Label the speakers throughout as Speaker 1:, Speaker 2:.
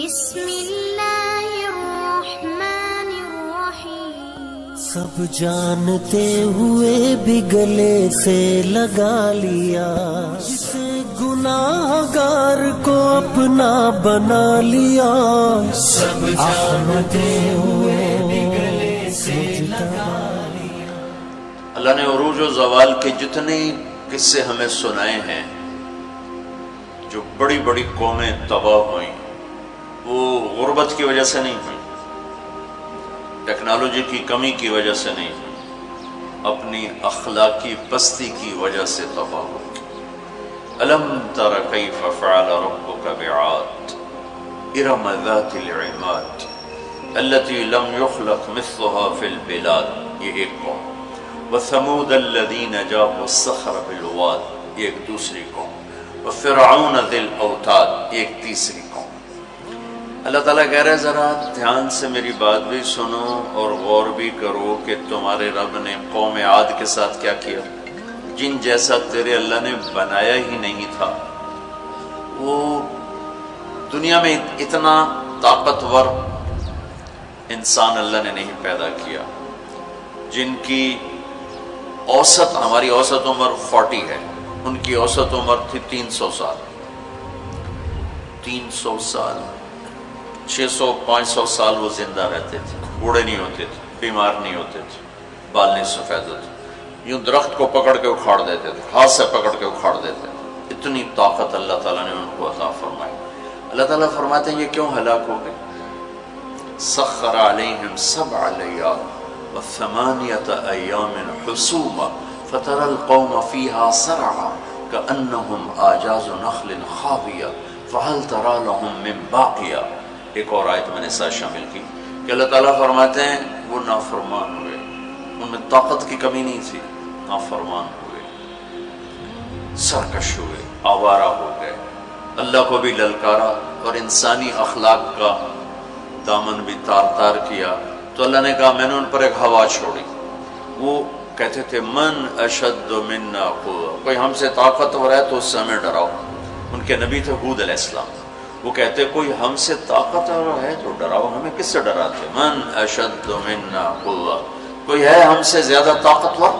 Speaker 1: بسم اللہ الرحمن الرحیم۔
Speaker 2: سب جانتے ہوئے بھی گلے سے لگا لیا، جسے گناہگار کو اپنا بنا لیا۔ سب جانتے ہوئے بھی گلے سے لگا لیا۔
Speaker 3: اللہ نے عروج و زوال کے جتنے قصے ہمیں سنائے ہیں، جو بڑی بڑی قومیں تباہ ہوئیں، وہ غربت کی وجہ سے نہیں ہوئی، ٹیکنالوجی کی کمی کی وجہ سے نہیں ہوئی، اپنی اخلاقی پستی کی وجہ سے تباہ ہوئی۔ الم تر کیف فعل ربک بعاد ارم ذات العماد التي لم يخلق مثلها في البلاد، یہ ایک قوم۔ وثمود الذین جابوا الصخر بالواد، یہ ایک دوسری قوم۔ وفرعون ذی الاوتاد، ایک تیسری قوم۔ اللہ تعالیٰ کہہ رہے ذرا دھیان سے میری بات بھی سنو اور غور بھی کرو کہ تمہارے رب نے قوم عاد کے ساتھ کیا کیا، جن جیسا تیرے اللہ نے بنایا ہی نہیں تھا۔ وہ دنیا میں اتنا طاقتور انسان اللہ نے نہیں پیدا کیا، جن کی اوسط، ہماری اوسط عمر 40 ہے، ان کی اوسط عمر تھی 300 سال، 300 سال، 600-500 سال وہ زندہ رہتے تھے، بوڑھے نہیں ہوتے تھے، بیمار نہیں ہوتے تھے، بال نہیں سفید ہوتے، یوں درخت کو پکڑ کے اکھاڑ دیتے تھے، ہاتھ سے پکڑ کے اکھاڑ دیتے تھے۔ اتنی طاقت اللہ تعالیٰ نے ان کو عطا فرمائی۔ اللہ تعالیٰ فرماتے ہیں یہ کیوں ہلاک ہو گئے؟ سخر علیہم 7 لیال وثمانیۃ ایام حسوما فترى القوم فيها سرعا كأنهم أعجاز نخل خاوية فهل ترى لهم من باقية۔ ایک اور آیت میں نے ساتھ شامل کی کہ اللہ تعالیٰ فرماتے ہیں وہ نافرمان ہوئے، ان میں طاقت کی کمی نہیں تھی، نافرمان ہوئے، سرکش ہوئے، آوارہ ہو گئے، اللہ کو بھی للکارا اور انسانی اخلاق کا دامن بھی تار تار کیا۔ تو اللہ نے کہا میں نے ان پر ایک ہوا چھوڑی، وہ کہتے تھے من اشد منا قوة، کوئی ہم سے طاقتور ہے تو اس سے ہمیں ڈراؤ۔ ان کے نبی تھے ہود علیہ السلام، وہ کہتے کوئی ہم سے طاقتور ہے تو ڈراؤ، ہمیں کس سے ڈراتے؟ من اشد منا قوة، کوئی ہے ہم سے زیادہ طاقتور؟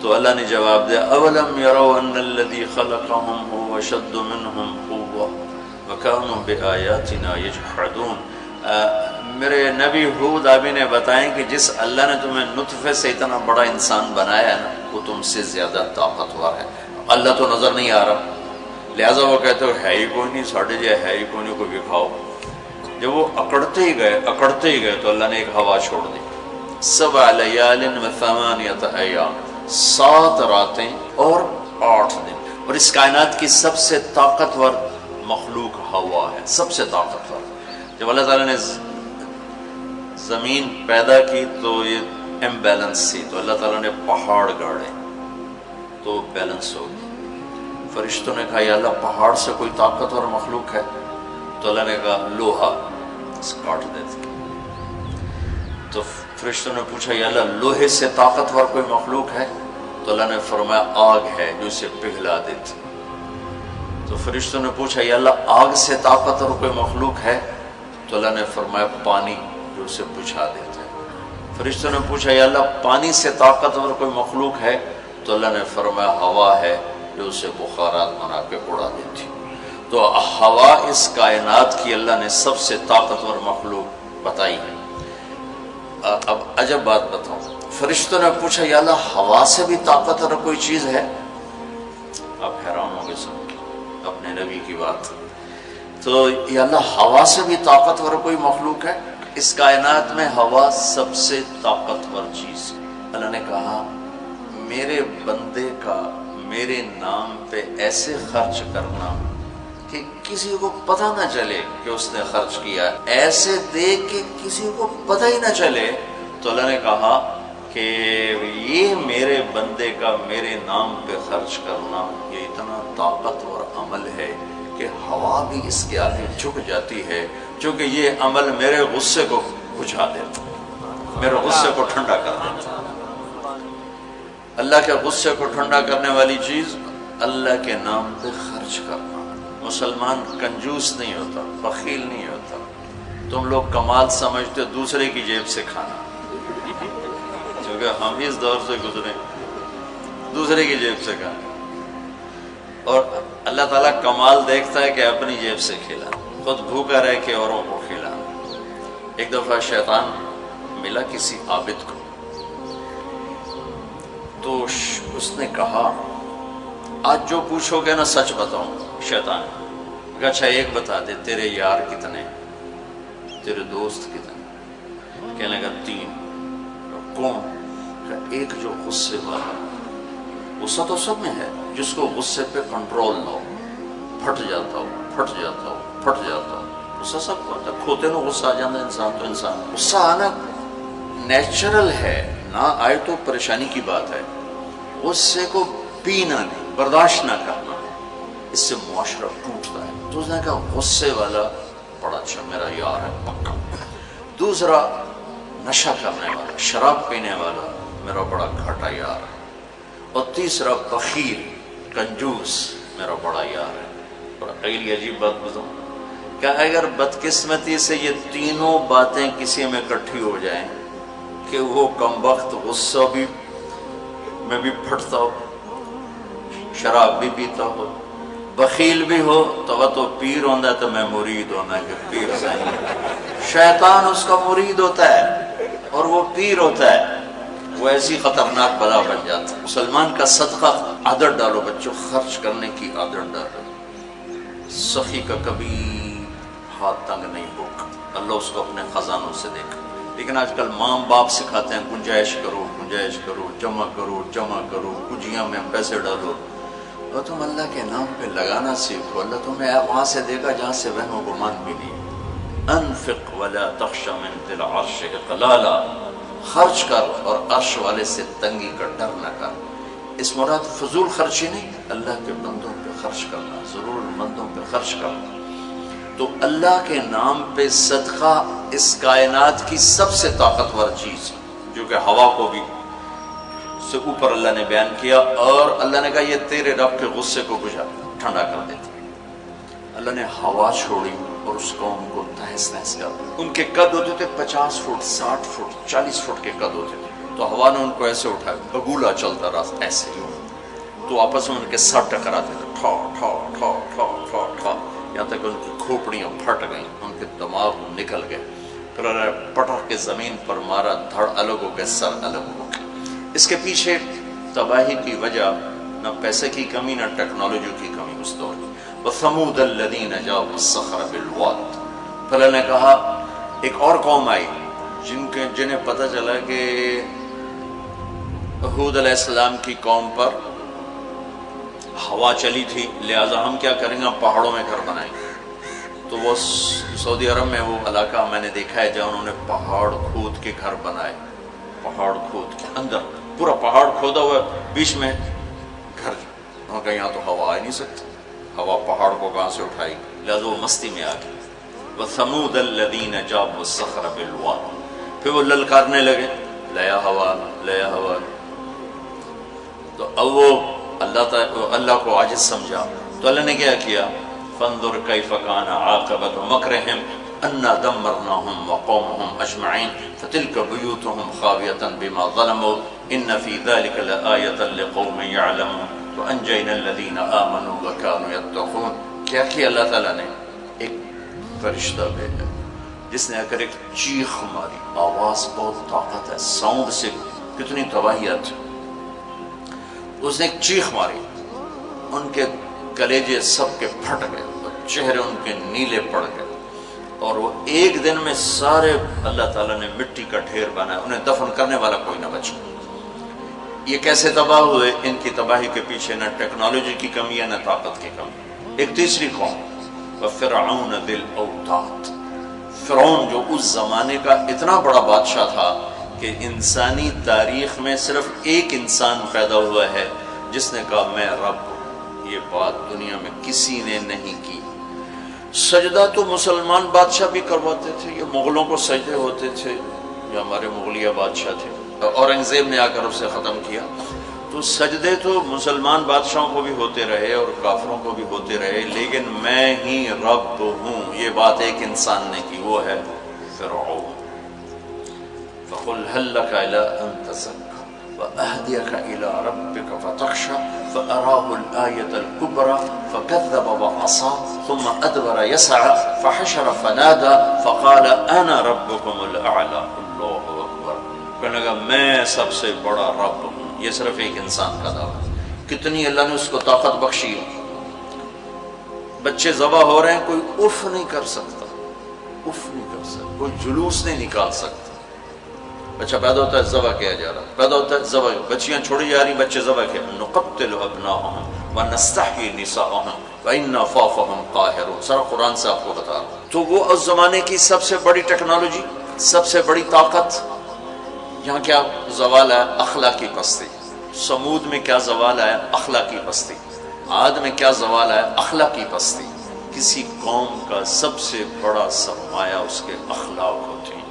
Speaker 3: تو اللہ نے جواب دیا اولم يروا ان الذي خلقهم هو اشد منهم قوة وكانوا بآياتنا يجحدون۔ میرے نبی ہود ابھی نے بتائیں کہ جس اللہ نے تمہیں نطفے سے اتنا بڑا انسان بنایا ہے نا، وہ تم سے زیادہ طاقتور ہے۔ اللہ تو نظر نہیں آ رہا، لہٰذا وہ کہتے ہو ہے ہی کوئی نہیں، ساڑھے جائے ہے ہی کوئی نہیں، کوئی دکھاؤ۔ جب وہ اکڑتے ہی گئے تو اللہ نے ایک ہوا چھوڑ دی۔ 7 لیال وثمانیۃ ایام، 7 راتیں اور 8 دن، اور اس کائنات کی سب سے طاقتور مخلوق ہوا ہے، سب سے طاقتور۔ جب اللہ تعالیٰ نے زمین پیدا کی تو یہ امبیلنس تھی، تو اللہ تعالیٰ نے پہاڑ گاڑے تو بیلنس ہو گئی۔ فرشتوں نے کہا یا اللہ پہاڑ سے کوئی طاقتور مخلوق ہے؟ تو اللہ نے کہا لوہا، کاٹ دیتے۔ تو فرشتوں نے پوچھا یا اللہ لوہے سے طاقتور کوئی مخلوق ہے؟ تو اللہ نے فرمایا آگ ہے جو اسے پگھلا دیتی۔ تو فرشتوں نے پوچھا یا اللہ آگ سے طاقتور کوئی مخلوق ہے؟ تو اللہ نے فرمایا پانی جو اسے بجھا دیتا ہے۔ فرشتوں نے پوچھا یا اللہ پانی سے طاقتور کوئی مخلوق ہے؟ تو اللہ نے فرمایا ہوا ہے جو اسے بخارات بنا کے اڑا دیتی۔ تو ہوا اس کائنات کی اللہ نے سب سے طاقتور مخلوق بتائی ہے۔ اب عجب بات بتاؤں، فرشتوں نے پوچھا یا اللہ ہوا سے بھی طاقتور کوئی چیز ہے؟ آپ حیران ہو گئے سن اپنے نبی کی بات۔ تو یا اللہ ہوا سے بھی طاقتور کوئی مخلوق ہے؟ اس کائنات میں ہوا سب سے طاقتور چیز۔ اللہ نے کہا میرے بندے کا میرے نام پہ ایسے خرچ کرنا کہ کسی کو پتہ نہ چلے کہ اس نے خرچ کیا، ایسے دے کہ کسی کو پتہ ہی نہ چلے۔ تو اللہ نے کہا کہ یہ میرے بندے کا میرے نام پہ خرچ کرنا یہ اتنا طاقتور عمل ہے کہ ہوا بھی اس کے آگے جھک جاتی ہے، چونکہ یہ عمل میرے غصے کو بجھا دیتا، میرے غصے کو ٹھنڈا کر دیتا۔ اللہ کے غصے کو ٹھنڈا کرنے والی چیز اللہ کے نام پہ خرچ کرنا۔ مسلمان کنجوس نہیں ہوتا، بخیل نہیں ہوتا، تم لوگ کمال سمجھتے ہو دوسرے کی جیب سے کھانا، کیونکہ ہم اس دور سے گزرے دوسرے کی جیب سے کھانا، اور اللہ تعالیٰ کمال دیکھتا ہے کہ اپنی جیب سے کھلا، خود بھوکا رہ کے اوروں کو کھلا۔ ایک دفعہ شیطان ملا کسی عابد کو، تو اس نے کہا آج جو پوچھو گے نا سچ بتاؤں۔ شیطان کہا اچھا ایک بتا دے، تیرے یار کتنے، تیرے دوست کتنے؟ کہنے لگا 3۔ کون؟ کہا ایک جو غصے والا، غصہ تو سب میں ہے، جس کو غصے پہ کنٹرول نہ ہو، پھٹ جاتا ہو پھٹ جاتا ہو پھٹ جاتا ہو، غصہ سب کو آتا ہے، کھوتے نو غصہ آ جاتا ہے انسان تو انسان، غصہ آنا نیچرل ہے، نہ آئے تو پریشانی کی بات ہے، غصے کو پینا نہیں، برداشت نہ کرنا، اس سے معاشرہ ٹوٹتا ہے۔ تو اس نے کہا غصے والا بڑا اچھا میرا یار ہے پکا، دوسرا نشہ کرنے والا شراب پینے والا میرا بڑا گھاٹا یار ہے، اور تیسرا بخیل کنجوس میرا بڑا یار ہے۔ اور اگلی عجیب بات بتاؤں کہ اگر بدقسمتی سے یہ تینوں باتیں کسی میں اکٹھی ہو جائیں کہ وہ کمبخت غصہ بھی میں بھی پھٹتا ہو، شراب بھی پیتا ہو، بخیل بھی ہو، تو وہ تو پیر ہوتا ہے تو میں مرید ہونا کہ پیر صحیح، شیطان اس کا مرید ہوتا ہے اور وہ پیر ہوتا ہے، وہ ایسی خطرناک بلا بن جاتا ہے۔ مسلمان کا صدقہ عادت ڈالو بچوں، خرچ کرنے کی عادت ڈالو، سخی کا کبھی ہاتھ تنگ نہیں ہوگا، اللہ اس کو اپنے خزانوں سے دیکھا۔ لیکن آج کل ماں باپ سکھاتے ہیں گنجائش کرو گنجائش کرو، جمع کرو، کجیاں میں پیسے ڈالو، اور تم اللہ کے نام پہ لگانا سیکھو، اللہ تمہیں وہاں سے دے گا جہاں سے وہم و گمان بھی نہیں۔ انفق ولا تخش من ذی العرش اقلالا، خرچ کر اور عرش والے سے تنگی کا ڈر نہ کر۔ اس مراد فضول خرچی نہیں، اللہ کے بندوں پہ خرچ کرنا، ضرورت مندوں پہ خرچ کرنا۔ تو اللہ کے نام پہ صدقہ اس کائنات کی سب سے طاقتور چیز، جو کہ ہوا کو بھی سے اوپر اللہ نے بیان کیا، اور اللہ نے کہا یہ تیرے رب کے غصے کو بجھا ٹھنڈا کر دیتی۔ اللہ نے ہوا چھوڑی اور اس قوم کو تہس نہس کر دیا۔ ان کے قد ہوتے تھے 50 فٹ 60 فٹ 40 فٹ کے قد ہوتے تھے، تو ہوا نے ان کو ایسے اٹھایا، بگولا چلتا رہا ایسے ہی، تو آپس میں ان کے سر ٹکراتے تھے، ٹھا ٹھا ٹھا ٹھا ٹھا ٹھا، یہاں تک ان کی کھوپڑیاں پھٹ گئیں، ان کے دماغ نکل گئے، پھر پٹک کے زمین پر مارا، دھڑ الگ ہو گئے، سر الگ ہو گئے۔ اس کے پیچھے تباہی کی وجہ نہ پیسے کی کمی نہ ٹیکنالوجی کی کمی اس دور کی۔ وَثَمُودَ الَّذِينَ جَابُوا الصَّخْرَ بِالْوَادِ، پھر اللہ نے کہا ایک اور قوم آئی جنہیں پتہ چلا کہ ہود علیہ السلام کی قوم پر ہوا چلی تھی، لہٰذا ہم کیا کریں گے، پہاڑوں میں گھر بنائیں گے۔ تو وہ سعودی عرب میں وہ علاقہ میں نے دیکھا ہے جہاں انہوں نے پہاڑ کھود کے گھر بنائے، پہاڑ کھود کے اندر پورا پہاڑ کھودا ہوا بیچ میں گھر، انہوں نے کہا یہاں تو ہوا آ نہیں سکتی، ہوا پہاڑ کو کہاں سے اٹھائی، لہٰذا وہ مستی میں آ گئی۔ وَثَمُودَ الَّذِينَ جَابُوا الصَّخْرَ بِالْوَادِ، پھر وہ للکارنے لگے لیا ہوا لیا ہوا، تو اب وہ اللہ کو عاجز سمجھا، تو اللہ نے کیا کیا، فانظر کیف کان عاقبۃ مکرہم انا دمرناہم وقومہم اجمعین فتلک بیوتہم خاویۃ بما ظلموا ان فی ذلک لآیۃ لقوم یعلمون وانجینا الذین آمنوا وکانوا یتقون۔ کیا کیا اللہ تعالیٰ نے، ایک فرشتہ بھیجا جس نے اگر ایک چیخ ماری، آواز بہت طاقت ہے، ساؤنڈ سے کتنی تباہیت، اس نے ایک چیخ ماری، ان کے کلیجے سب کے پھٹ گئے اور چہرے ان کے نیلے پڑ گئے، اور وہ ایک دن میں سارے اللہ تعالیٰ نے مٹی کا ڈھیر بنایا، انہیں دفن کرنے والا کوئی نہ بچا۔ یہ کیسے تباہ ہوئے؟ ان کی تباہی کے پیچھے نہ ٹیکنالوجی کی کمی ہے نہ طاقت کی کمی۔ ایک تیسری قوم، وَفِرْعَوْنَ ذِي الْأَوْتَادِ، فرعون جو اس زمانے کا اتنا بڑا بادشاہ تھا کہ انسانی تاریخ میں صرف ایک انسان پیدا ہوا ہے جس نے کہا میں رب ہوں، یہ بات دنیا میں کسی نے نہیں کی۔ سجدہ تو مسلمان بادشاہ بھی کرواتے تھے، یہ مغلوں کو سجدے ہوتے تھے، یہ ہمارے مغلیہ بادشاہ تھے، اورنگزیب نے آ کر اسے ختم کیا۔ تو سجدے تو مسلمان بادشاہوں کو بھی ہوتے رہے اور کافروں کو بھی ہوتے رہے، لیکن میں ہی رب ہوں یہ بات ایک انسان نے کی، وہ ہے فرعون فقل هل لك إلى أن تزكى وأهديك إلى ربك فتخشى فأراه الآية الكبرى فكذب وعصى ثم أدبر يسعى فحشر فنادى فقال أنا ربكم الأعلى اللہ اکبر. کہنے لگا میں سب سے بڑا رب ہوں. یہ صرف ایک انسان کا دعویٰ. کتنی اللہ نے اس کو طاقت بخشی ہے. بچے ذبح ہو رہے ہیں, کوئی اف نہیں کر سکتا, اف نہیں کر سکتا, کوئی جلوس نہیں نکال سکتا. بچہ پیدا ہوتا ہے ذبح کیا جا رہا, پیدا ہوتا ہے ذبح, بچیاں چھوڑی جا رہی, بچے ذبح کیا. نقتل ابناءهم ونستحيي نساءهم وإنا فوقهم قاهرون. سارا قرآن سے آپ کو بتا رہا ہوں. تو وہ اس زمانے کی سب سے بڑی ٹیکنالوجی, سب سے بڑی طاقت. یہاں کیا زوال ہے؟ اخلاقی پستی. سمود میں کیا زوال ہے؟ اخلاقی پستی. عاد میں کیا زوال ہے؟ اخلاقی پستی. کسی قوم کا سب سے بڑا سرمایہ اس کے اخلاق ہوتے ہیں.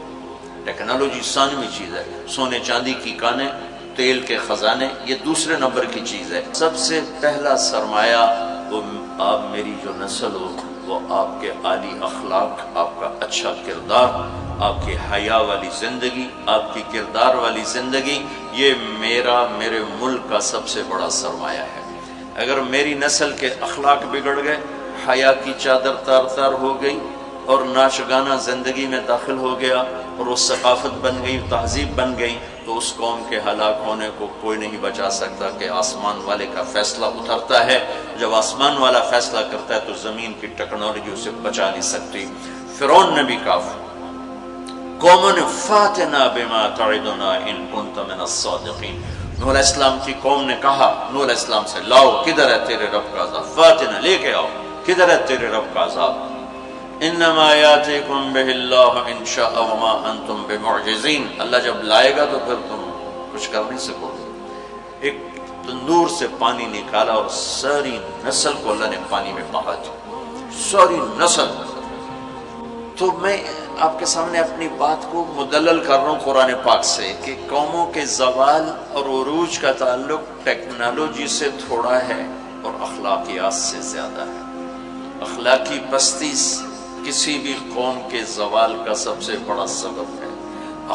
Speaker 3: ٹیکنالوجی ثانوی چیز ہے, سونے چاندی کی کانیں, تیل کے خزانے, یہ دوسرے نمبر کی چیز ہے. سب سے پہلا سرمایہ وہ آپ میری جو نسل ہو, وہ آپ کے عالی اخلاق, آپ کا اچھا کردار, آپ کی حیا والی زندگی, آپ کی کردار والی زندگی. یہ میرے ملک کا سب سے بڑا سرمایہ ہے. اگر میری نسل کے اخلاق بگڑ گئے, حیا کی چادر تار تار ہو گئی اور ناچ گانا زندگی میں داخل ہو گیا اور وہ ثقافت بن گئی, تہذیب بن گئی, تو اس قوم کے ہلاک ہونے کو کوئی نہیں بچا سکتا. کہ آسمان والے کا فیصلہ اترتا ہے, جب آسمان والا فیصلہ کرتا ہے تو زمین کی ٹیکنالوجی اسے بچا نہیں سکتی. فرعون نے بھی کہا قوم فاتنا بما تعدنا ان كنت من الصادقین. نوح علیہ السلام کی قوم نے کہا نوح علیہ السلام سے, لاؤ کدھر ہے تیرے رب کا عذاب, فاتنا لے کے آؤ, کدھر ہے تیرے رب کا عذاب. انما یاتیکم بہ اللہ ان شاء وما انتم بمعجزین. اللہ جب لائے گا تو پھر تم کچھ کر نہیں سکو گے. ایک تندور سے پانی نکالا اور ساری نسل کو اللہ نے پانی میں بہا دیا, ساری نسل. تو میں آپ کے سامنے اپنی بات کو مدلل کر رہا ہوں قرآن پاک سے کہ قوموں کے زوال اور عروج کا تعلق ٹیکنالوجی سے تھوڑا ہے اور اخلاقیات سے زیادہ ہے. اخلاقی پستی کسی بھی قوم کے زوال کا سب سے بڑا سبب ہے.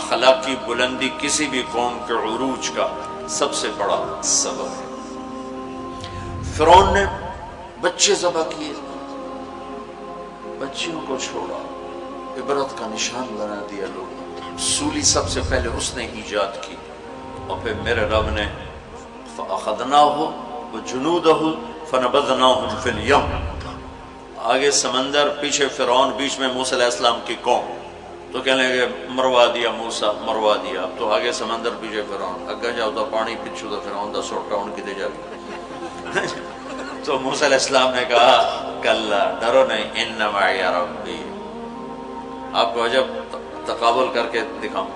Speaker 3: اخلاقی بلندی کسی بھی قوم کے عروج کا سب سے بڑا سبب ہے. فرعون نے بچے ذبح کیے, بچیوں کو چھوڑا, عبرت کا نشان بنا دیا لوگ. سولی سب سے پہلے اس نے ایجاد کی, اور پھر میرے رب نے فَأَخَذْنَاهُ وَجُنُودَهُ فَنَبَذْنَاهُمْ فِي الْيَمِّ. آگے سمندر, پیچھے فرعون, بیچ میں موسیٰ علیہ السلام کی قوم. تو کہنے لگے مروا دیا موسیٰ, مروا دیا. اب تو آگے سمندر, پیچھے فرعون. اگے جاؤ تو پانی, پچھو تو فرعون دا سوٹا ان کی دے جائے. تو موسیٰ علیہ السلام نے کہا کلا, ڈرو نہیں, ان معی ربی. آپ کو عجب تقابل کر کے دکھاؤں.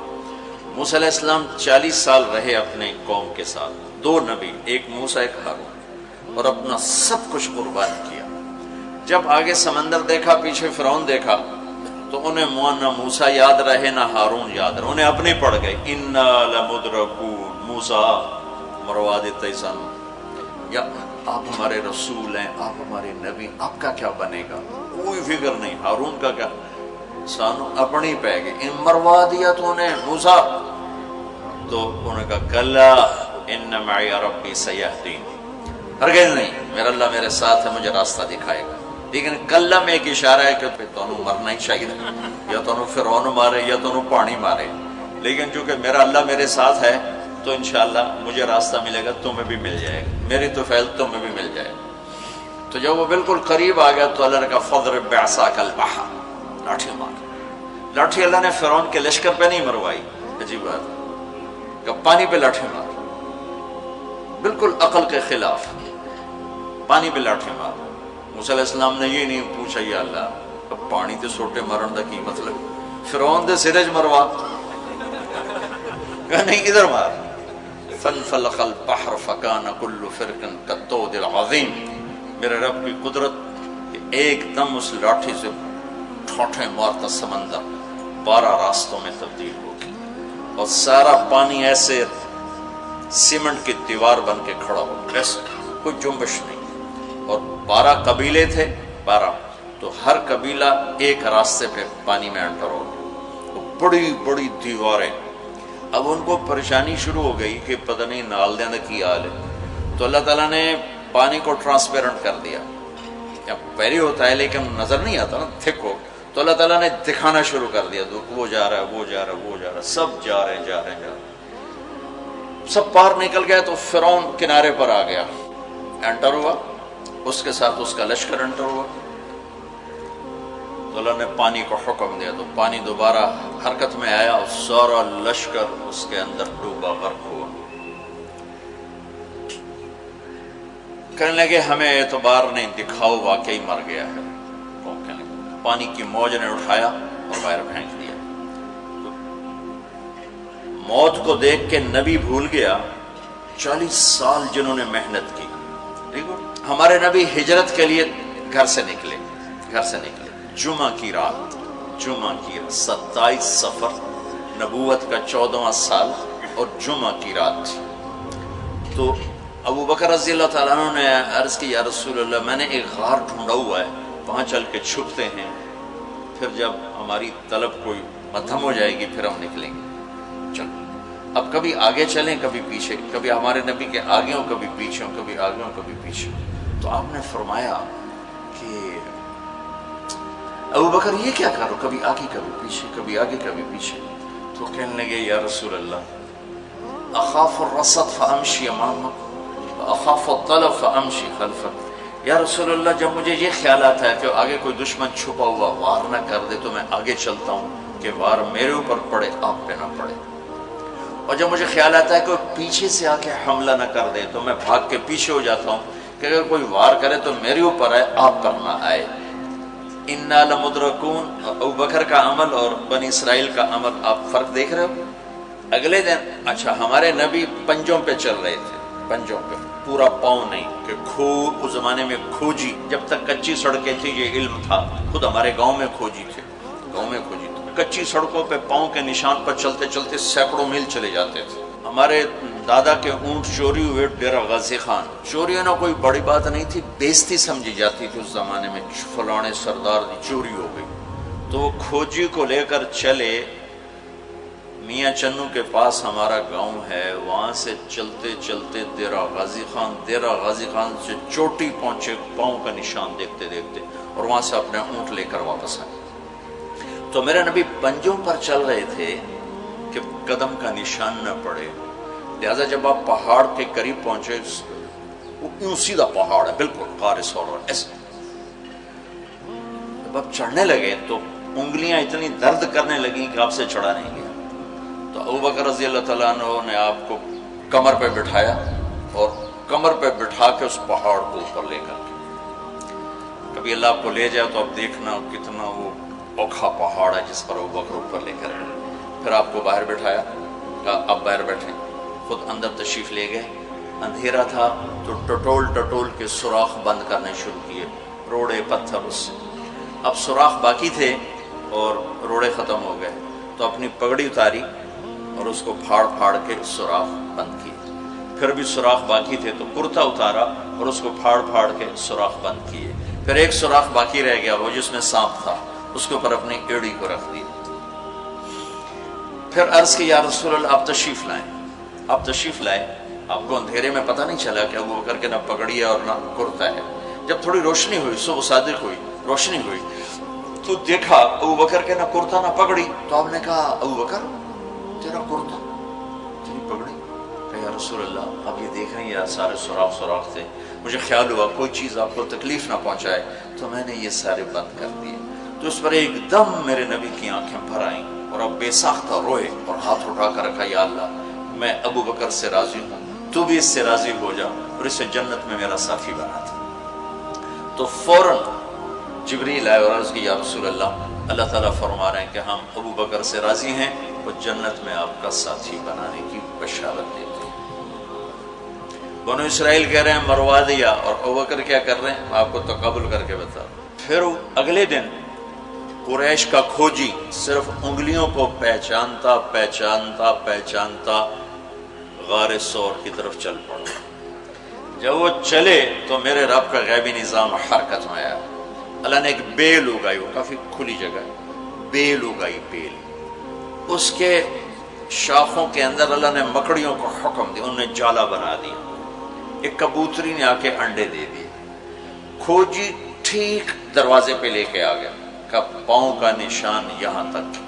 Speaker 3: موسیٰ علیہ السلام 40 سال رہے اپنے قوم کے ساتھ, 2 نبی, ایک موسیٰ ایک ہارون, اور اپنا سب کچھ قربان کیا. جب آگے سمندر دیکھا, پیچھے فرعون دیکھا, تو انہیں نہ موسیٰ یاد رہے نہ ہارون یاد رہے, انہیں اپنے پڑ گئے. انا لمدرکون, موسیٰ مروا دیتے سن, یا آپ ہمارے رسول ہیں, آپ ہمارے نبی, آپ کا کیا بنے گا, کوئی فکر نہیں. ہارون کا کیا, سانو اپنی پہ گئے, ان مروا دیا تو انہیں موسیٰ. تو انہوں نے کہا کلا ان معی ربی سیہدین. ہرگز نہیں, میرا اللہ میرے ساتھ ہے, مجھے راستہ دکھائے گا. لیکن کلا میں ایک اشارہ ہے کہ تمہیں مرنا ہی چاہیے, یا تمہیں فرعون مارے یا تمہیں پانی مارے. لیکن چونکہ میرا اللہ میرے ساتھ ہے تو انشاءاللہ مجھے راستہ ملے گا, تمہیں بھی مل جائے گا, میری تو فیض تمہیں بھی مل جائے گا. تو جب وہ بالکل قریب آ گیا تو اللہ نے کہا فضرب بعصاک البحر, لاٹھی مار. لاٹھی اللہ نے فرعون کے لشکر پہ نہیں مروائی, عجیب بات, کہ پانی پہ لاٹھی مار, بالکل عقل کے خلاف, پانی پہ لاٹھی مار. موسیٰ علیہ السلام نے یہ نہیں پوچھا یا اللہ پانی تے سوٹے مارن دا کی مطلب, فرعون دے سرج مروا, کہا نہیں ادھر مار. فانفلق البحر فکان کل فرق کالطود العظیم. میرے رب کی قدرت کہ ایک دم اس لاٹھی سے ٹھوٹے مارتا سمندر 12 راستوں میں تبدیل ہو گیا, اور سارا پانی ایسے سیمنٹ کی دیوار بن کے کھڑا ہو, ایسے کوئی جنبش نہیں. اور 12 قبیلے تھے, 12, تو ہر قبیلہ ایک راستے پہ پانی میں انٹر ہو گیا. وہ بڑی بڑی دیواریں. اب ان کو پریشانی شروع ہو گئی کہ پتہ نہیں نال دے کی حال ہے. تو اللہ تعالیٰ نے پانی کو ٹرانسپیرنٹ کر دیا. پہلے ہوتا ہے لیکن نظر نہیں آتا نا تھک ہو, تو اللہ تعالیٰ نے دکھانا شروع کر دیا. تو وہ جا رہا ہے, وہ جا رہا ہے, وہ جا رہا ہے, سب جا رہے ہیں. سب پار نکل گیا تو فرعون کنارے پر آ گیا, انٹر ہوا, اس کے ساتھ اس کا لشکر انٹر ہوا. تو اللہ نے پانی کو حکم دیا تو پانی دوبارہ حرکت میں آیا اور سارا لشکر اس کے اندر ڈوبا, غرق ہوا. کہنے لگے ہمیں اعتبار نہیں, دکھاؤ واقعی مر گیا ہے. پانی کی موج نے اٹھایا اور باہر پھینک دیا. موت کو دیکھ کے نبی بھول گیا 40 سال جنہوں نے محنت کی. ہمارے نبی ہجرت کے لیے گھر سے نکلے. جمعہ کی رات 27 صفر, نبوت کا 14واں سال اور جمعہ کی رات تھی. تو ابو بکر رضی اللہ تعالیٰ عنہ نے عرض کی یا رسول اللہ میں نے ایک غار ڈھونڈا ہوا ہے, وہاں چل کے چھپتے ہیں, پھر جب ہماری طلب کوئی مدھم ہو جائے گی پھر ہم نکلیں گے. چلو اب کبھی آگے چلیں کبھی پیچھے, کبھی ہمارے نبی کے آگے ہوں کبھی پیچھے ہوں, کبھی آگے ہوں کبھی پیچھے. تو آپ نے فرمایا کہ ابو بکر یہ کیا کرو, کبھی آگے کبھی پیچھے, کبھی آگے کبھی پیچھے. تو کہنے لگے یا رسول اللہ اخاف الرصد فامشی امامک اخاف الطلب فامشی خلفک. یا رسول اللہ جب مجھے یہ خیال آتا ہے کہ آگے کوئی دشمن چھپا ہوا وار نہ کر دے تو میں آگے چلتا ہوں کہ وار میرے اوپر پڑے آپ پہ نہ پڑے, اور جب مجھے خیال آتا ہے کہ پیچھے سے آ کے حملہ نہ کر دے تو میں بھاگ کے پیچھے ہو جاتا ہوں کہ اگر کوئی وار کرے تو میرے اوپر آئے آپ پر نہ آئے. انا لمدرکون. ابو بکر کا عمل اور بنی اسرائیل کا عمل آپ فرق دیکھ رہے ہو. اگلے دن اچھا ہمارے نبی پنجوں پہ چل رہے تھے, پنجوں پہ, پورا پاؤں نہیں کہ اس زمانے میں کھوجی, جب تک کچی سڑکیں تھی یہ علم تھا. خود ہمارے گاؤں میں کھوجی تھے, کچی سڑکوں پہ پاؤں کے نشان پر چلتے چلتے سینکڑوں میل چلے جاتے تھے. ہمارے دادا کے اونٹ چوری ہوئے ڈیرہ غازی خان. چوری ہونا کوئی بڑی بات نہیں تھی, بےزتی سمجھی جاتی تھی اس زمانے میں, فلانے سردار کی چوری ہو گئی. تو وہ کھوجی کو لے کر چلے میاں چنو کے پاس ہمارا گاؤں ہے, وہاں سے چلتے چلتے ڈیرہ غازی خان سے چوٹی پہنچے, پاؤں کا نشان دیکھتے دیکھتے, اور وہاں سے اپنے اونٹ لے کر واپس آئے. تو میرے نبی پنجوں پر چل رہے تھے کہ قدم کا نشان نہ پڑے. لہذا جب آپ پہاڑ کے قریب پہنچے, وہ سیدھا پہاڑ ہے بالکل خارس, اور ایسے جب آپ چڑھنے لگے تو انگلیاں اتنی درد کرنے لگیں کہ آپ سے چڑھا نہیں گیا. تو ابو بکر رضی اللہ تعالیٰ عنہ نے آپ کو کمر پہ بٹھایا اور کمر پہ بٹھا کے اس پہاڑ کو اوپر لے کر کے, کبھی اللہ آپ کو لے جائے تو آپ دیکھنا کتنا وہ اوکھا پہاڑ ہے جس پر ابو بکر اوپر لے کر گئے. پھر آپ کو باہر بٹھایا, کہا آپ باہر بیٹھیں. خود اندر تشریف لے گئے. اندھیرا تھا تو ٹٹول کے سوراخ بند کرنے شروع کیے, روڑے پتھر اس سے. اب سوراخ باقی تھے اور روڑے ختم ہو گئے, تو اپنی پگڑی اتاری اور اس کو پھاڑ کے سوراخ بند کیے. پھر بھی سوراخ باقی تھے تو کرتا اتارا اور اس کو پھاڑ کے سوراخ بند کیے. پھر ایک سوراخ باقی رہ گیا, وہ جس میں سانپ تھا, اس کے اوپر اپنی ایڑی کو رکھ دی. پھر عرض کی یا رسول اللہ آپ تشریف لائیں. آپ کو اندھیرے میں پتہ نہیں چلا کہ ابو بکر کے نہ پگڑی ہے اور نہ کرتا ہے. جب تھوڑی روشنی ہوئی, صبح صادق ہوئی, روشنی ہوئی, تو دیکھا ابو بکر کے نہ کرتا نہ پگڑی. تو آپ نے کہا ابو بکر تیرا کرتا تیری پگڑی. کہ یا رسول اللہ آپ یہ دیکھ رہے ہیں سارے سوراخ تھے, مجھے خیال ہوا کوئی چیز آپ کو تکلیف نہ پہنچائے تو میں نے یہ سارے بند کر دیے. تو اس پر ایک دم میرے نبی کی آنکھیں بھر آئیں اور اب بے ساختہ روئے اور ہاتھ اٹھا کر رکھا, یا اللہ میں ابو بکر سے راضی ہوں, تو بھی اس سے راضی ہو جا اور اسے جنت میں میرا ساتھی بنا تھا. تو فوراً جبریل آئے اور عرض کی یا رسول اللہ تعالیٰ فرما رہے ہیں کہ ہم ابو بکر سے راضی ہیں, وہ جنت میں آپ کا ساتھی بنانے کی بشارت دیتے ہیں. بنو اسرائیل کہہ رہے ہیں مروا دیا, اور ابو بکر کیا کر رہے ہیں آپ کو تقابل کر کے بتا. پھر اگلے دن قریش کا کھوجی صرف انگلیوں کو پہچانتا غار سور کی طرف چل پڑا. جب وہ چلے تو میرے رب کا غیبی نظام حرکت میں آیا. اللہ نے ایک بیل اگائی, وہ کافی کھلی جگہ ہے, بیل اگائی, بیل اس کے شاخوں کے اندر اللہ نے مکڑیوں کو حکم دیا، انہیں جالا بنا دیا، ایک کبوتری نے آ کے انڈے دے دیے، کھوجی ٹھیک دروازے پہ لے کے آ گیا کہ پاؤں کا نشان یہاں تک۔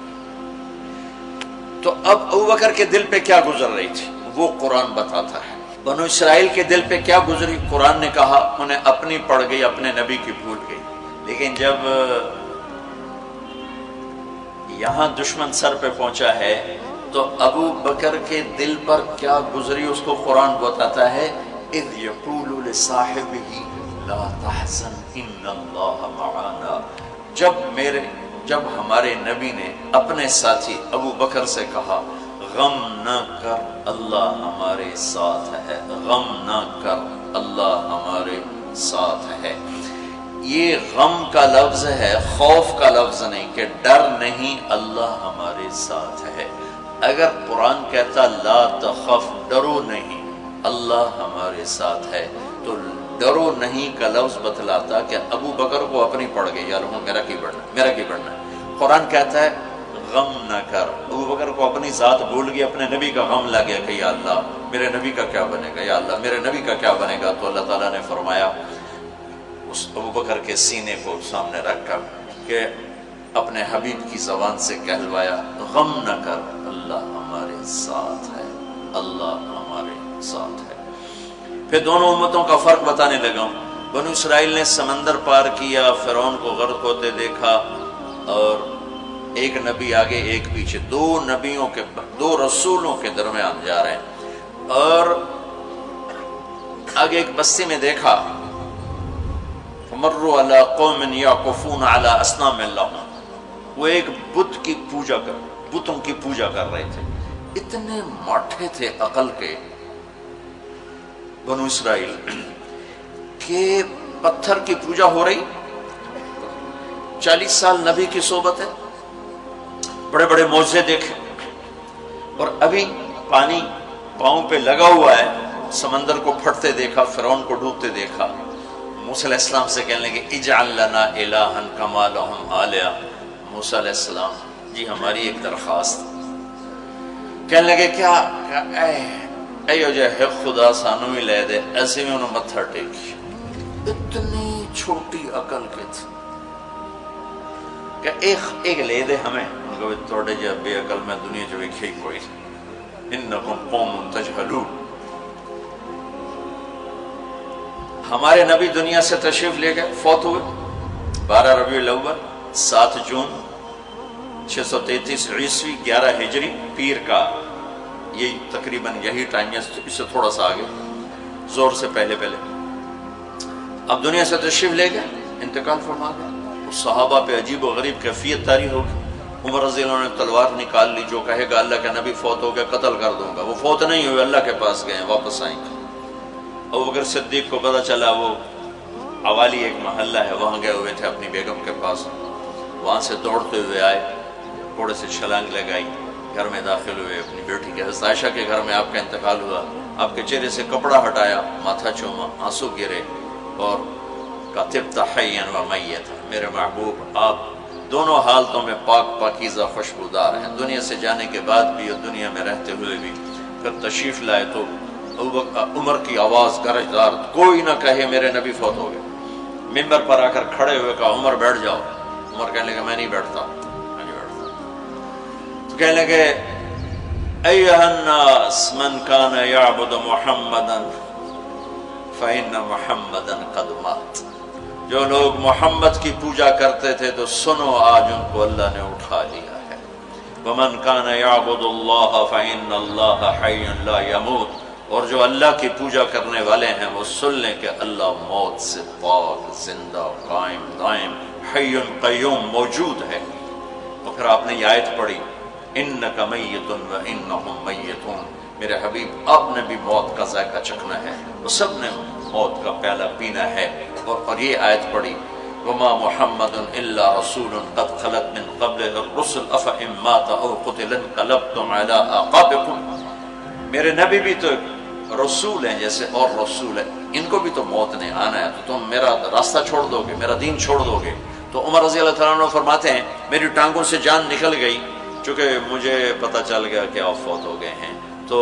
Speaker 3: تو اب ابوبکر کے دل پہ کیا گزر رہی تھی وہ قرآن بتاتا ہے، بنو اسرائیل کے دل پہ کیا گزری قرآن نے کہا، انہیں اپنی پڑ گئی، اپنے نبی کی بھول گئی۔ لیکن جب یہاں دشمن سر پہ پہنچا ہے تو ابو بکر کے دل پر کیا گزری اس کو قرآن بتاتا ہے، اذ یقول لصاحبہ لا تحزن ان اللہ معنا، جب ہمارے نبی نے اپنے ساتھی ابو بکر سے کہا غم نہ کر اللہ ہمارے ساتھ ہے، غم نہ کر اللہ ہمارے ساتھ ہے۔ یہ غم کا لفظ ہے، خوف کا لفظ نہیں کہ ڈر نہیں، اللہ ہمارے ساتھ ہے۔ اگر قرآن کہتا لا تخف، ڈرو نہیں، اللہ ہمارے ساتھ ہے، تو ڈرو نہیں کا لفظ بتلاتا کہ ابو بکر کو اپنی پڑ گئی، یار میرا کی بڑھنا ہے۔ قرآن کہتا ہے غم نہ کر، ابو بکر کو اپنی ذات بھول گئی، اپنے نبی کا غم لگ گیا کہ یا اللہ میرے نبی کا کیا بنے گا، یا اللہ میرے نبی کا کیا بنے گا۔ تو اللہ تعالیٰ نے فرمایا اس ابو بکر کے سینے کو سامنے رکھ کر کہ اپنے حبیب کی زبان سے کہلوایا غم نہ کر اللہ ہمارے ساتھ ہے، اللہ ہمارے ساتھ ہے۔ پھر دونوں امتوں کا فرق بتانے لگا۔ بنو اسرائیل نے سمندر پار کیا، فرعون کو غرق ہوتے دیکھا، اور ایک نبی آگے ایک پیچھے، دو رسولوں کے درمیان جا رہے ہیں، اور آگے ایک بستی میں دیکھا فمروا علی قوم یعکفون علی اصنام لہم، وہ ایک بتوں کی پوجا کر رہے تھے، اتنے ماٹھے تھے عقل کے بنو اسرائیل کہ پتھر کی پوجا ہو رہی، 40 سال نبی کی صحبت ہے، بڑے بڑے معجزے دیکھے، اور ابھی پانی پاؤں پہ لگا ہوا ہے، سمندر کو پھٹتے دیکھا، فرعون کو ڈوبتے دیکھا۔ موسیٰ علیہ السلام سے کہنے لگے اجعل لنا الہا کما لہم آلیہ، موسیٰ علیہ السلام جی ہماری ایک درخواست، کہنے لگے کیا ایو جے ہے خدا سانو ہی لے دے، ایسے میں انہوں متھا ٹیکی، اتنی چھوٹی عقل کے تھے کہ ایک لے دے ہمیں، ان کو توڑے جا بے عقل میں دنیا جو ایک ہی کوئی، انکم قوم تجہلون۔ ہمارے نبی دنیا سے تشریف لے گئے، فوت ہوئے 12 ربیع الاول 7 جون 633 عیسوی 11 ہجری، پیر کا یہ تقریباً یہی ٹائم ہے، اس سے تھوڑا سا آگے، زور سے پہلے۔ اب دنیا سے تشریف لے گئے، انتقال فرما گئے۔ صحابہ پہ عجیب و غریب کیفیت طاری ہوگی۔ عمر رضی اللہ عنہ نے تلوار نکال لی، جو کہے گا اللہ کا نبی فوت ہو گیا قتل کر دوں گا، وہ فوت نہیں ہوئے، اللہ کے پاس گئے، واپس آئیں گے۔ ابوبکر صدیق کو پتہ چلا، وہ عوالی ایک محلہ ہے، وہاں گئے ہوئے تھے اپنی بیگم کے پاس، وہاں سے دوڑتے ہوئے آئے، گھوڑے سے چھلانگ لگائی، گھر میں داخل ہوئے، اپنی بیٹی کے حضرت عائشہ کے گھر میں آپ کا انتقال ہوا، آپ کے چہرے سے کپڑا ہٹایا، ماتھا چوما، آنسو گرے، اور کہا طبت حیا و میتا، میرے محبوب آپ دونوں حالتوں میں پاک پاکیزہ خوشبودار ہیں، دنیا سے جانے کے بعد بھی اور دنیا میں رہتے ہوئے بھی۔ پھر تشریف لائے تو عمر کی آواز گرجدار، کوئی نہ کہے میرے نبی فوت ہو گئے۔ ممبر پر آ کر کھڑے ہوئے کہا عمر بیٹھ جاؤ، عمر کہنے لگے میں نہیں بیٹھتا، تو کہنے لگے ایھا الناس من کان یعبد محمدا فإن محمدا قد مات، جو لوگ محمد کی پوجا کرتے تھے تو سنو آج ان کو اللہ نے اٹھا لیا ہے۔ ومن کان یعبد اللہ فإن اللہ حی لا یموت، اور جو اللہ کی پوجا کرنے والے ہیں وہ سن لیں کہ اللہ موت سے پاک، زندہ، قائم دائم، حی قیوم موجود ہے۔ تو پھر آپ نے یہ آیت پڑھی انک میت و انہم میتون، میرے حبیب آپ نے بھی موت کا ذائقہ چکھنا ہے، وہ سب نے موت کا پیالہ پینا ہے۔ اور یہ آیت پڑھی وما محمد الا رسول قد خلت من قبلہ الرسل افإن مات او قتل انقلبتم علی اعقابکم، میرے نبی بھی تو رسول ہیں جیسے اور رسول ہیں، ان کو بھی تو موت نے آنا ہے، تو تم میرا راستہ چھوڑ دو گے، میرا دین چھوڑ دو گے۔ تو عمر رضی اللہ تعالیٰ عنہ فرماتے ہیں میری ٹانگوں سے جان نکل گئی چونکہ مجھے پتہ چل گیا کہ آپ فوت ہو گئے ہیں تو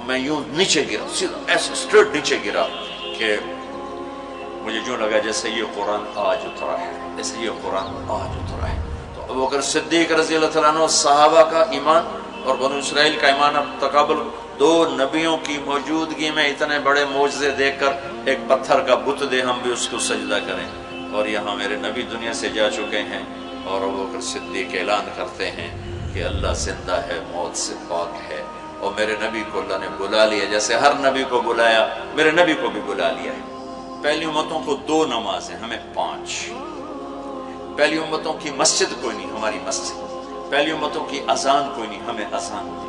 Speaker 3: میں یوں نیچے گرا، سیدھا ایسے اسٹریٹ نیچے گرا کہ مجھے یوں لگا جیسے یہ قرآن آج اترا ہے، جیسے یہ قرآن آج اترا ہے۔ تو ابوبکر صدیق رضی اللہ تعالیٰ عنہ صحابہ کا ایمان اور بنو اسرائیل کا ایمان اب تقابل، دو نبیوں کی موجودگی میں اتنے بڑے معجزے دیکھ کر ایک پتھر کا بت دے ہم بھی اس کو سجدہ کریں، اور یہاں میرے نبی دنیا سے جا چکے ہیں اور ابوبکر صدیق اعلان کرتے ہیں کہ اللہ زندہ ہے، موت سے پاک ہے، اور میرے نبی کو اللہ نے بلا لیا جیسے ہر نبی کو بلایا، میرے نبی کو بھی بلا لیا ہے۔ پہلی امتوں کو 2 نمازیں، ہمیں 5۔ پہلی امتوں کی مسجد کوئی نہیں، ہماری مسجد۔ پہلی امتوں کی اذان کوئی نہیں، ہمیں اذان دی،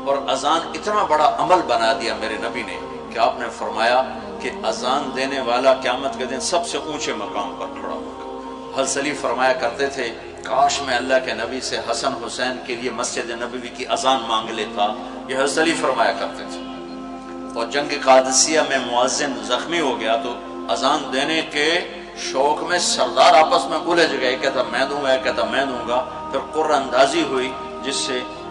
Speaker 3: اور اذان اتنا بڑا عمل بنا دیا میرے نبی نے کہ آپ نے فرمایا کہ اذان دینے والا قیامت کے دن سب سے اونچے مقام پر کھڑا ہوگا۔ حضرت علی فرمایا کرتے تھے کاش میں اللہ کے نبی سے حسن حسین کے لیے مسجد نبوی کی اذان مانگ لیتا، یہ حضرت علی فرمایا کرتے تھے۔ اور جنگ قادسیہ میں مؤذن زخمی ہو گیا تو اذان دینے کے شوق میں سردار آپس میں الجھ گئے، کہتا میں دوں گا، کہتا میں دوں گا، پھر قرہ اندازی ہوئی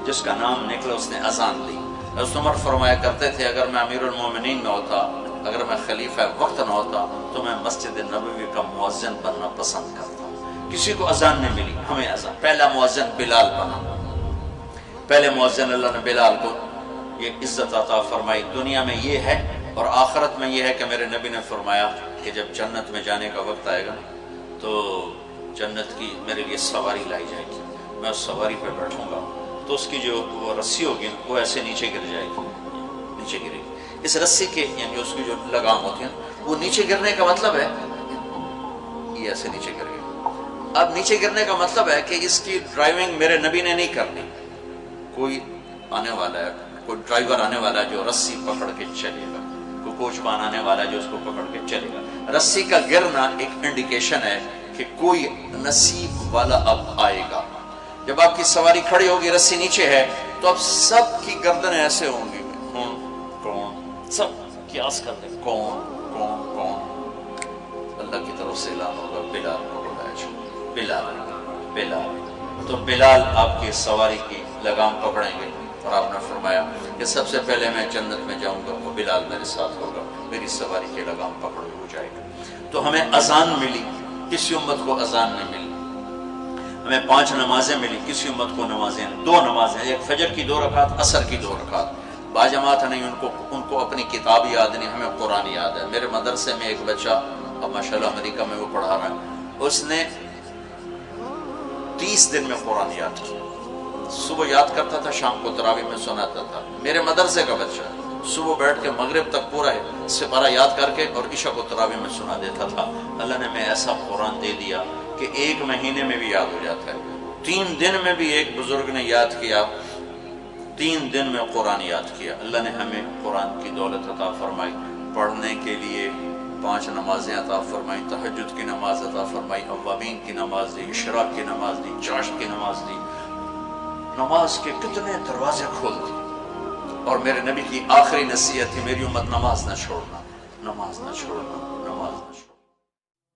Speaker 3: جس کا نام نکلا اس نے اذان دی۔ حضرت عمر فرمایا کرتے تھے اگر میں امیر المومنین نہ ہوتا، اگر میں خلیفہ وقت نہ ہوتا تو میں مسجد نبوی کا مؤذن بننا پسند کرتا۔ کسی کو اذان نہیں ملی، ہمیں اذان۔ پہلا مؤذن بلال بنا، پہلے مؤذن اللہ نے بلال کو یہ عزت عطا فرمائی۔ دنیا میں یہ ہے اور آخرت میں یہ ہے کہ میرے نبی نے فرمایا کہ جب جنت میں جانے کا وقت آئے گا تو جنت کی میرے لیے سواری لائی جائے گی، میں اس سواری پہ بیٹھوں گا تو اس کی جو وہ رسی ہوگی وہ ایسے نیچے گر جائے گی، نیچے گرے گی۔ اس رسی کے یعنی اس کی جو لگام ہوتی ہے وہ نیچے گرنے کا مطلب ہے یہ ایسے نیچے گر گئی۔ اب نیچے گرنے کا مطلب ہے کہ اس کی ڈرائیونگ میرے نبی نے نہیں کرنی، کوئی آنے والا ہے، کوئی ڈرائیور آنے والا ہے جو رسی پکڑ کے چلے گا، کوئی کوچوان آنے والا ہے جو اس کو پکڑ کے چلے گا۔ رسی کا گرنا ایک انڈیکیشن ہے کہ کوئی نصیب والا اب آئے گا۔ جب آپ کی سواری کھڑی ہوگی، رسی نیچے ہے، تو اب سب کی گردنیں ایسے ہوں گی، کون کون، سب قیاس کر دیں کون کون کون۔ اللہ کی طرف سے اعلان ہوگا بلال کو بلایا جائے، بلال بلال۔ تو بلال آپ کی سواری کی لگام پکڑیں گے، اور آپ نے فرمایا کہ سب سے پہلے میں جنت میں جاؤں گا وہ بلال میرے ساتھ ہوگا، میری سواری کی لگام پکڑ ہو جائے گا۔ تو ہمیں اذان ملی، کسی امت کو اذان نہیں ملی۔ ہمیں 5 نمازیں ملی، کسی امت کو نمازیں 2 نمازیں، ایک فجر کی 2 رکعت، عصر کی 2 رکعت۔ باجماعت نہیں، ان کو اپنی کتاب یاد نہیں، ہمیں قرآن یاد ہے۔ میرے مدرسے میں ایک بچہ اب ماشاءاللہ امریکہ میں وہ پڑھا رہا ہے، اس نے 30 دن میں قرآن یاد کیا۔ صبح یاد کرتا تھا، شام کو تراویح میں سناتا تھا۔ میرے مدرسے کا بچہ صبح بیٹھ کے مغرب تک پورا ہے سپارہ یاد کر کے اور عشاء کو تراویح میں سنا دیتا تھا۔ اللہ نے میں ایسا قرآن دے دیا کہ 1 مہینے میں بھی یاد ہو جاتا ہے۔ 3 دن میں بھی ایک بزرگ نے یاد کیا، 3 دن میں قرآن یاد کیا۔ اللہ نے ہمیں قرآن کی دولت عطا فرمائی، پڑھنے کے لیے 5 نمازیں عطا فرمائی، تہجد کی نماز عطا فرمائی، اوابین کی نماز دی، اشراق کی نماز دی، چاشت کی نماز دی۔ نماز کے کتنے دروازے کھول دی، اور میرے نبی کی آخری نصیحت تھی میری امت نماز نہ چھوڑنا، نماز نہ چھوڑنا، نماز نہ چھوڑنا۔